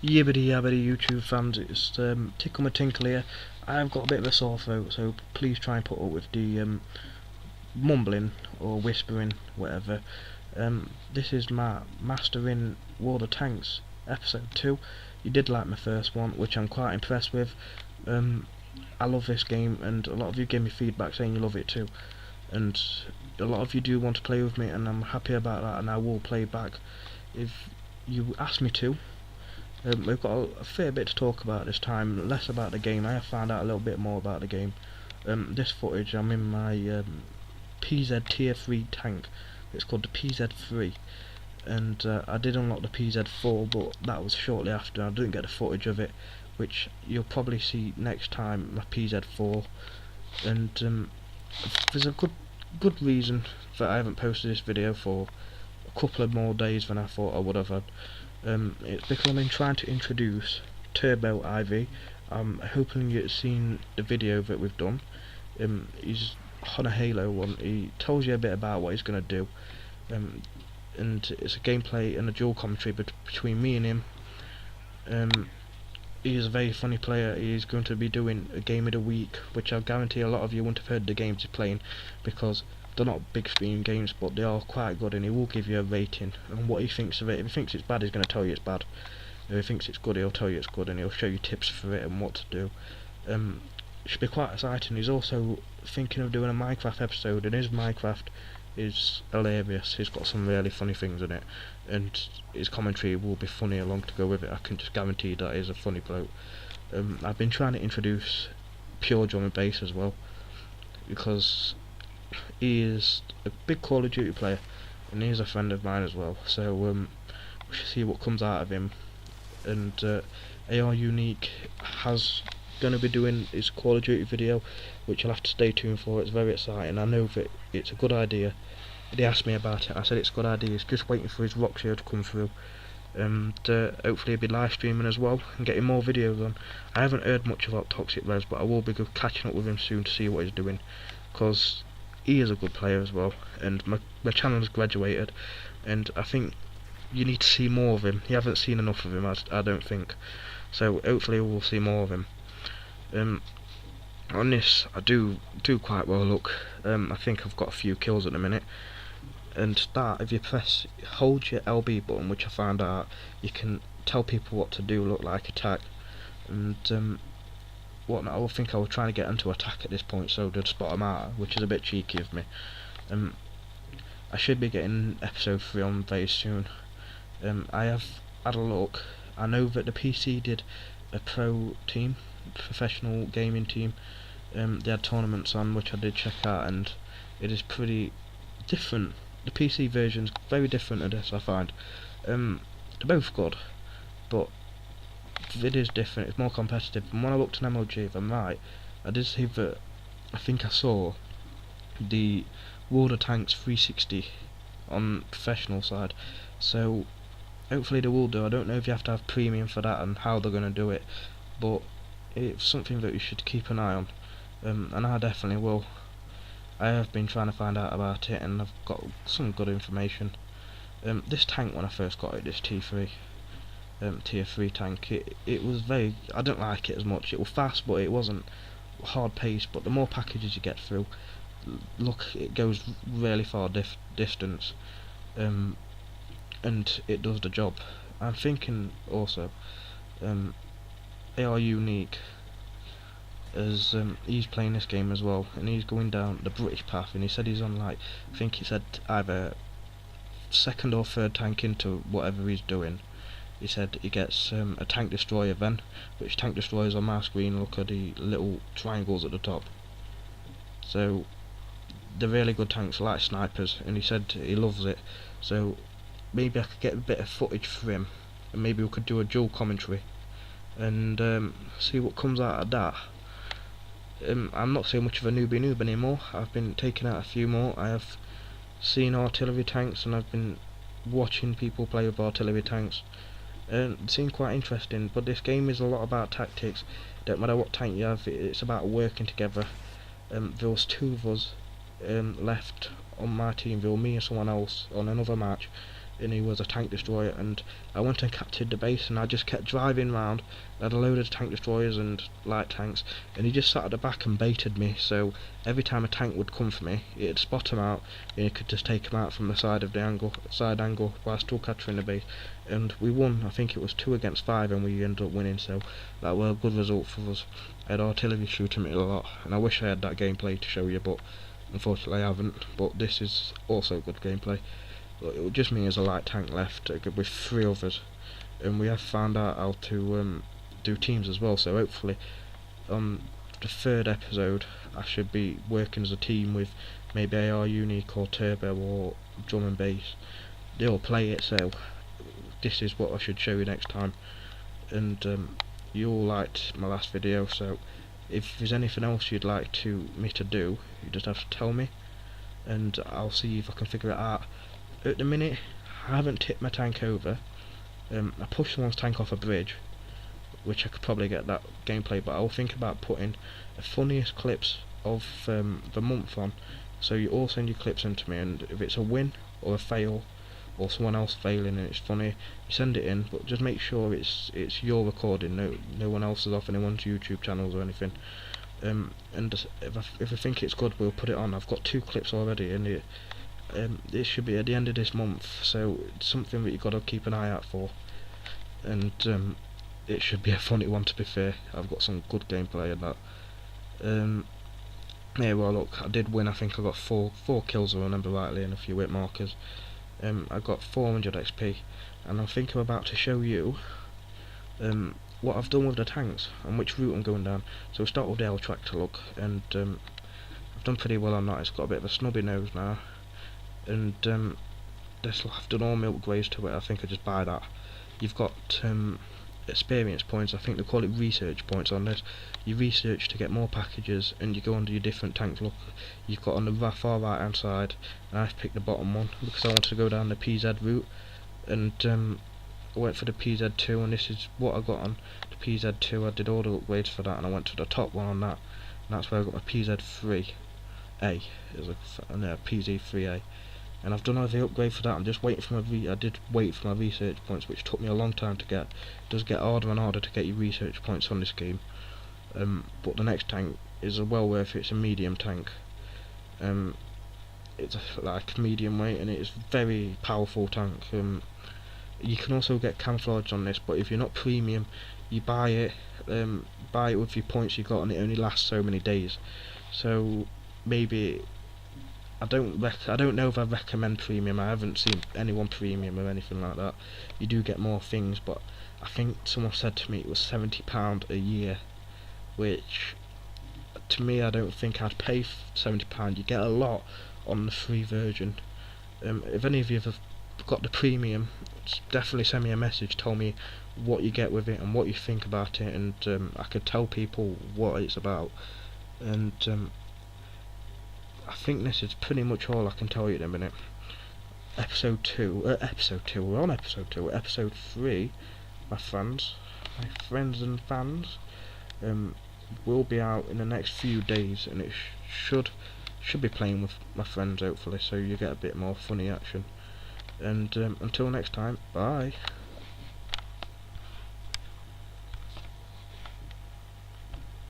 Yibbity yabbity YouTube fans, it's Tickle here. I've got a bit of a sore throat, so please try and put up with the mumbling or whispering, whatever. This is my Mastering World of Tanks episode 2. You did like my first one, which I'm quite impressed with. I love this game, and a lot of you gave me feedback saying you love it too. And a lot of you do want to play with me, and I'm happy about that, and I will play back if you ask me to. We've got a fair bit to talk about this time, less about the game. I have found out a little bit more about the game. This footage, I'm in my PZ tier 3 tank. It's called the PZ3, and I did unlock the PZ4, but that was shortly after. I didn't get the footage of it, which you'll probably see next time, my PZ4. And there's a good reason that I haven't posted this video for a couple of more days than I thought I would have had. It's because I've been trying to introduce Turbo IV. I'm hoping you've seen the video that we've done. He's on a Halo one. He tells you a bit about what he's going to do, and it's a gameplay and a dual commentary between me and him. He is a very funny player. He's going to be doing a game of the week, which I guarantee a lot of you wouldn't have heard the games he's playing, because they're not big screen games, but they are quite good, and he will give you a rating on what he thinks of it. If he thinks it's bad, he's going to tell you it's bad. If he thinks it's good, he'll tell you it's good, and he'll show you tips for it and what to do. It should be quite exciting. He's also thinking of doing a Minecraft episode, and his Minecraft is hilarious. He's got some really funny things in it, and his commentary will be funny along to go with it. I can just guarantee that he's a funny bloke. I've been trying to introduce pure drum and bass as well, because he is a big Call of Duty player, and he's a friend of mine as well. So we should see what comes out of him. And AR Unique has going to be doing his Call of Duty video, which you'll have to stay tuned for. It's very exciting. I know that it's a good idea. He asked me about it. I said it's a good idea. He's just waiting for his rock show to come through, and hopefully he'll be live streaming as well and getting more videos on. I haven't heard much about Toxic Res, but I will be catching up with him soon to see what he's doing, because he is a good player as well, and my channel has graduated, and I think you need to see more of him. You haven't seen enough of him, I don't think. So hopefully we'll see more of him. On this, I do quite well. Look, I think I've got a few kills at the minute. And that, if you hold your LB button, which I found out, you can tell people what to do. Look, like attack, and whatnot. I think I was trying to get into attack at this point, so they'd spot them out, which is a bit cheeky of me. I should be getting episode 3 on very soon. I have had a look. I know that the PC did a pro team, professional gaming team. They had tournaments on, which I did check out, and it is pretty different. The PC version's very different to this, I find. They're both good, but it is different. It's more competitive. And when I looked at MLG, if I'm right, I did see that I think I saw the World of Tanks 360 on professional side. So hopefully they will do. I don't know if you have to have premium for that and how they're going to do it, but it's something that you should keep an eye on, and I definitely will. I have been trying to find out about it, and I've got some good information. This tank, when I first got it, this T3 tier 3 tank, it was very, I don't like it as much. It was fast, but it wasn't hard paced. But the more packages you get through, look, it goes really far distance, and it does the job. I'm thinking also, AR Unique, as he's playing this game as well, and he's going down the British path, and he said he's on, like, I think he said either second or third tank into whatever he's doing. He said he gets a tank destroyer then, which tank destroyers on my screen look at the little triangles at the top. So they're really good tanks, like snipers, and he said he loves it. So maybe I could get a bit of footage for him, and maybe we could do a dual commentary and see what comes out of that. I'm not so much of a noob anymore. I've been taking out a few more. I have seen artillery tanks, and I've been watching people play with artillery tanks, and it seemed quite interesting. But this game is a lot about tactics. Don't matter what tank you have, it's about working together. There was 2 of us left on my team. There was me and someone else on another match, and he was a tank destroyer, and I went and captured the base, and I just kept driving round. I had a load of tank destroyers and light tanks, and he just sat at the back and baited me, so every time a tank would come for me, it'd spot him out, and he could just take him out from the side angle, while still capturing the base. And we won. I think it was 2 against 5, and we ended up winning, so that was a good result for us. I had artillery shooting me a lot, and I wish I had that gameplay to show you, but unfortunately I haven't. But this is also good gameplay. It was just me as a light tank left with 3 others, and we have found out how to do teams as well, so hopefully on the 3rd episode I should be working as a team with maybe AR Unique or Turbo or Drum and Bass. They all play it, so this is what I should show you next time. And you all liked my last video, so if there's anything else you'd like me to do, you just have to tell me, and I'll see if I can figure it out. At the minute, I haven't tipped my tank over. I pushed someone's tank off a bridge, which I could probably get that gameplay, but I'll think about putting the funniest clips of the month on, so you all send your clips in to me, and if it's a win or a fail or someone else failing and it's funny, you send it in, but just make sure it's your recording, no one else is off anyone's YouTube channels or anything. And if I think it's good, we'll put it on. I've got 2 clips already, and it should be at the end of this month, so it's something that you've got to keep an eye out for. And it should be a funny one, to be fair. I've got some good gameplay in that. Yeah, well look, I did win. I think I got 4 kills, if I remember rightly, and a few hit markers. I got 400 XP, and I think I'm about to show you what I've done with the tanks and which route I'm going down. So we'll start with the L tractor, look, and I've done pretty well on that. It's got a bit of a snubby nose now, and I've done all my upgrades to it. I think I just buy that. You've got experience points, I think they call it research points on this. You research to get more packages, and you go under your different tanks. Look, you've got on the far right hand side, and I've picked the bottom one because I wanted to go down the PZ route, and I went for the PZ2, and this is what I got on the PZ2. I did all the upgrades for that, and I went to the top one on that, and that's where I got my PZ3A. It was a PZ3A. And I've done all the upgrade for that. I'm just waiting for I did wait for my research points, which took me a long time to get. It does get harder and harder to get your research points on this game. But the next tank is well worth it. It's a medium tank. It's like medium weight, and it's a very powerful tank. You can also get camouflage on this, but if you're not premium, you buy it with your points you got, and it only lasts so many days. So maybe. I don't know if I recommend premium. I haven't seen anyone premium or anything like that. You do get more things, but I think someone said to me it was £70 a year, which to me I don't think I'd pay £70. You get a lot on the free version. If any of you have got the premium, definitely send me a message, tell me what you get with it and what you think about it, and I could tell people what it's about. And I think this is pretty much all I can tell you in a minute. Episode 2, we're on episode 2, episode 3, my friends and fans, will be out in the next few days, and it should be playing with my friends hopefully, so you get a bit more funny action. And until next time, bye.